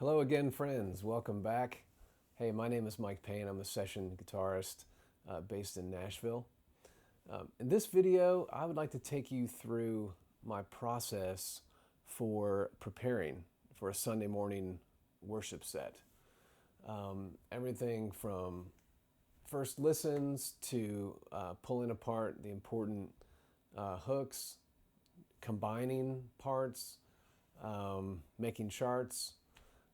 Hello again, friends. Welcome back. Hey, my name is Mike Payne. I'm a session guitarist based in Nashville. In this video, I would like to take you through my process for preparing for a Sunday morning worship set. Everything from first listens to pulling apart the important hooks, combining parts, making charts.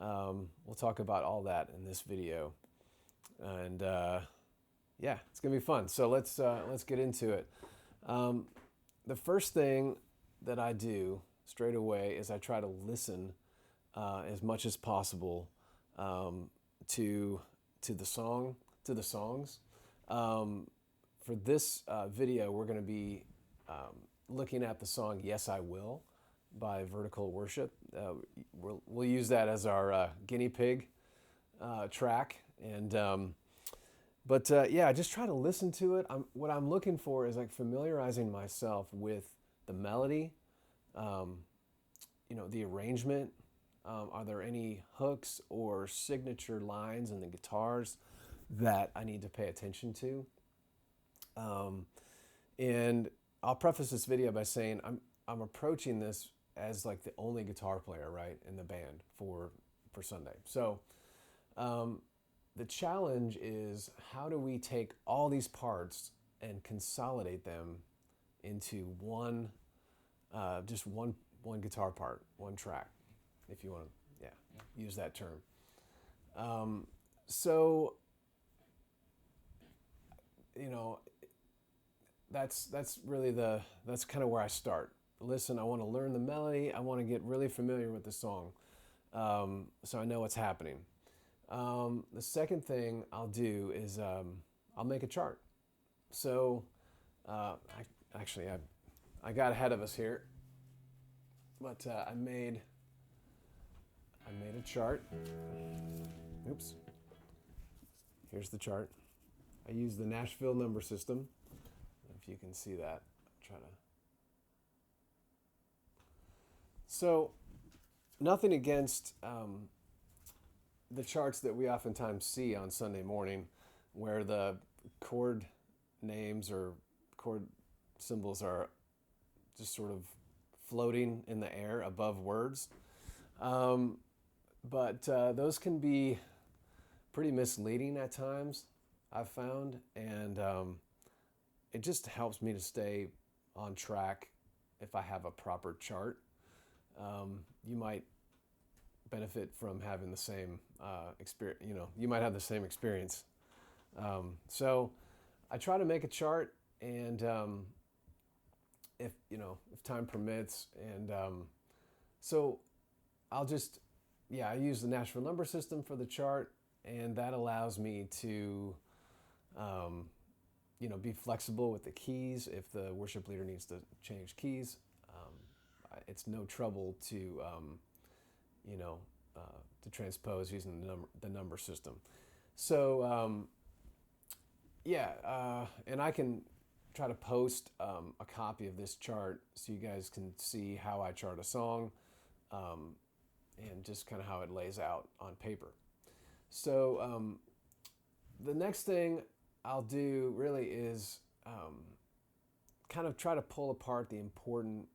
We'll talk about all that in this video, and yeah, it's gonna be fun. So let's get into it. The first thing that I do straight away is I try to listen as much as possible to the songs. For this video, we're going to be looking at the song "Yes I Will" by Vertical Worship. We'll use that as our guinea pig track, and yeah, I just try to listen to it. What I'm looking for is like familiarizing myself with the melody, the arrangement. Are there any hooks or signature lines in the guitars that I need to pay attention to? And I'll preface this video by saying I'm approaching this as like the only guitar player, right, in the band for Sunday. So the challenge is, how do we take all these parts and consolidate them into one, just one guitar part, one track, if you want to, use that term. So that's really that's kind of where I start. Listen, I want to learn the melody. I want to get really familiar with the song, so I know what's happening. The second thing I'll do is I'll make a chart. So I got ahead of us here, but I made a chart. Oops. Here's the chart. I use the Nashville number system. If you can see that, try to. So, nothing against the charts that we oftentimes see on Sunday morning, where the chord names or chord symbols are just sort of floating in the air above words. But those can be pretty misleading at times, I've found, and it just helps me to stay on track if I have a proper chart. You might benefit from having the same experience. You might have the same experience. So I try to make a chart, and if time permits, and so I'll just I use the Nashville number system for the chart, and that allows me to be flexible with the keys. If the worship leader needs to change keys, it's no trouble to to transpose using the number system. So and I can try to post a copy of this chart so you guys can see how I chart a song, and just kind of how it lays out on paper. So the next thing I'll do really is kind of try to pull apart the important.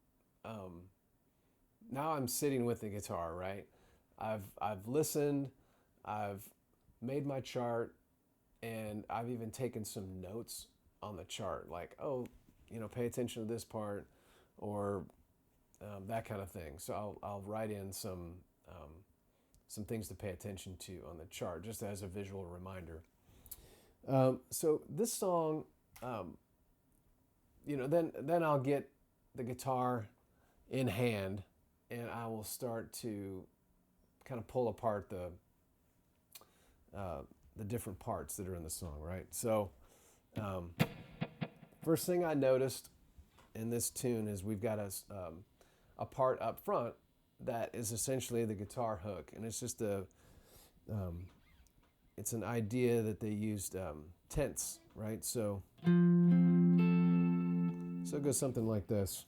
Now I'm sitting with the guitar, right? I've listened, I've made my chart, and I've even taken some notes on the chart, like, pay attention to this part, or that kind of thing. So I'll write in some things to pay attention to on the chart, just as a visual reminder. So this song, then I'll get the guitar in hand, and I will start to kind of pull apart the different parts that are in the song, right? So first thing I noticed in this tune is we've got a part up front that is essentially the guitar hook, and it's just it's an idea that they used tenths, right? So it goes something like this.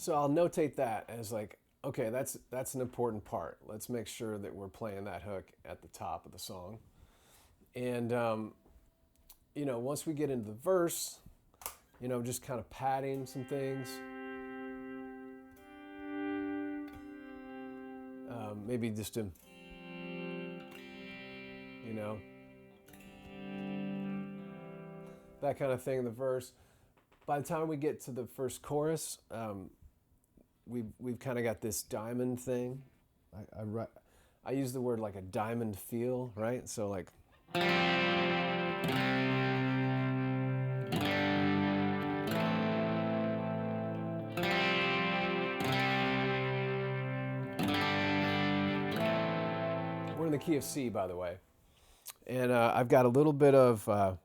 So I'll notate that as like, okay, that's an important part. Let's make sure that we're playing that hook at the top of the song. And once we get into the verse, just kind of padding some things. Maybe just to, that kind of thing in the verse. By the time we get to the first chorus, we've kind of got this diamond thing. I use the word like a diamond feel, right? So like. We're in the key of C, by the way. And I've got a little bit of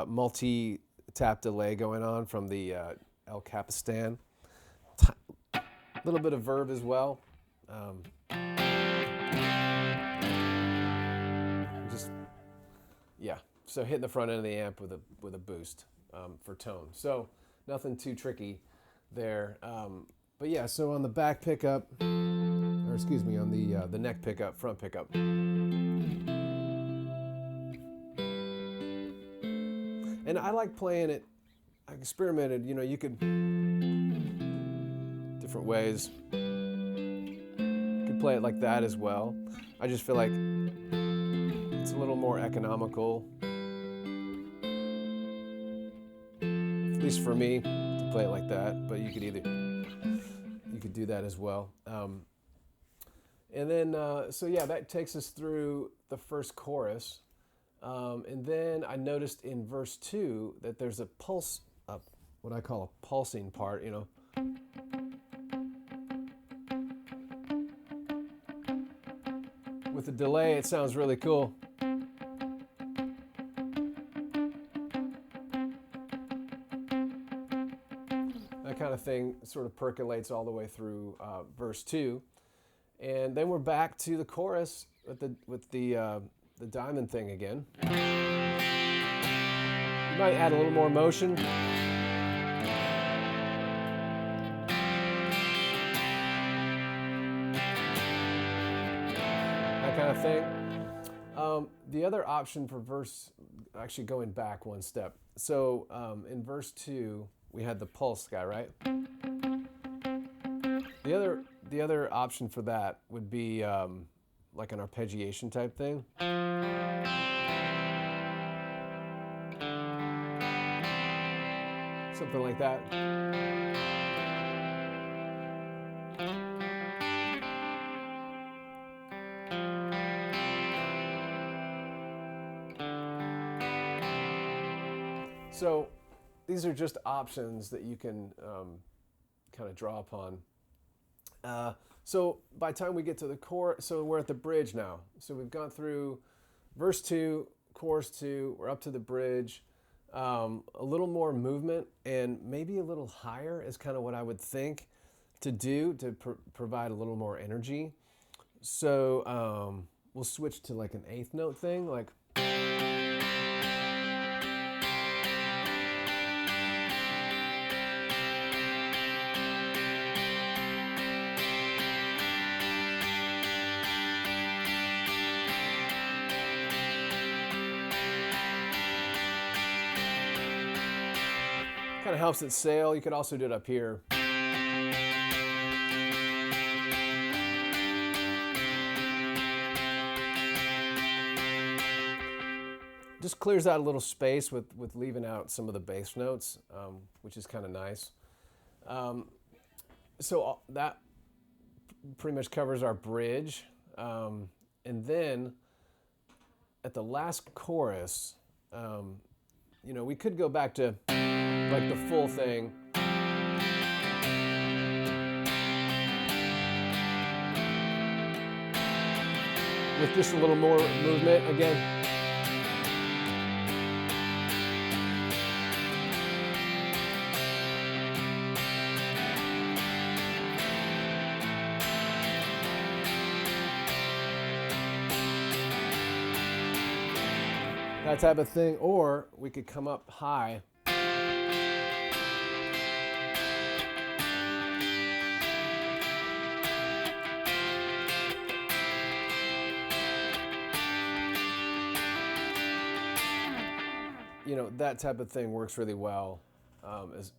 multi-tap delay going on from the El Capistan. A little bit of verb as well. So hitting the front end of the amp with a boost for tone. So nothing too tricky there. But yeah, so on the back pickup, or excuse me, on the neck pickup, front pickup. And I like playing it. I experimented, you could, different ways. You could play it like that as well. I just feel like it's a little more economical, at least for me, to play it like that. But you could do that as well. And then, that takes us through the first chorus. And then I noticed in verse 2 that there's a pulse, what I call a pulsing part, With the delay, it sounds really cool. That kind of thing sort of percolates all the way through verse 2. And then we're back to the chorus with the diamond thing again. You might add a little more motion. That kind of thing. The other option for verse, actually going back one step. So in verse 2, we had the pulse guy, right? The other option for that would be like an arpeggiation type thing. Something like that. So these are just options that you can kind of draw upon. So by the time we get to the chorus, so we're at the bridge now. So we've gone through verse 2, chorus 2, we're up to the bridge. A little more movement and maybe a little higher is kind of what I would think to do to provide a little more energy. So we'll switch to like an eighth note thing, like. Kind of helps it sail. You could also do it up here. Just clears out a little space with leaving out some of the bass notes, which is kind of nice. So that pretty much covers our bridge. And then at the last chorus, we could go back to like the full thing. With just a little more movement again. That type of thing, or we could come up high. that type of thing works really well as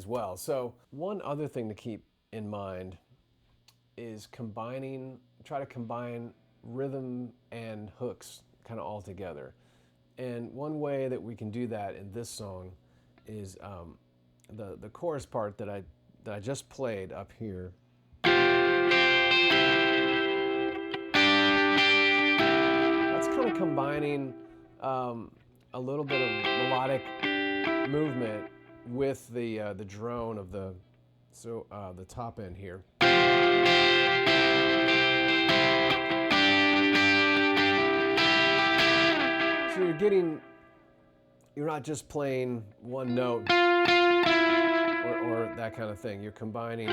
well. So one other thing to keep in mind is try to combine rhythm and hooks kind of all together. And one way that we can do that in this song is the chorus part that I just played up here. That's kind of combining a little bit of melodic movement with the drone of the top end here. So you're not just playing one note or that kind of thing. You're combining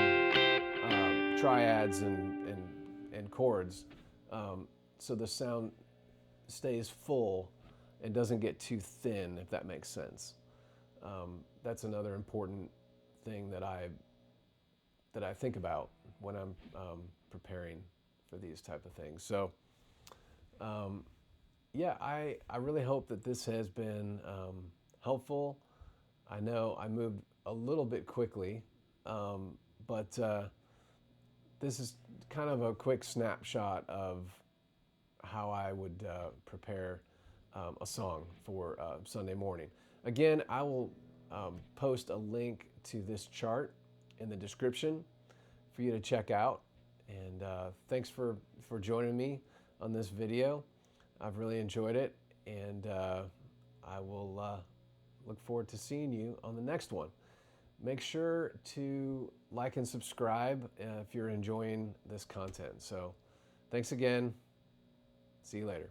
triads and chords, so the sound stays full and doesn't get too thin, if that makes sense. That's another important thing that I think about when I'm preparing for these type of things. So yeah, I really hope that this has been helpful. I know I moved a little bit quickly, but this is kind of a quick snapshot of how I would prepare a song for Sunday morning. Again, I will post a link to this chart in the description for you to check out. And thanks for joining me on this video. I've really enjoyed it, and I will look forward to seeing you on the next one. Make sure to like and subscribe if you're enjoying this content. So thanks again. See you later.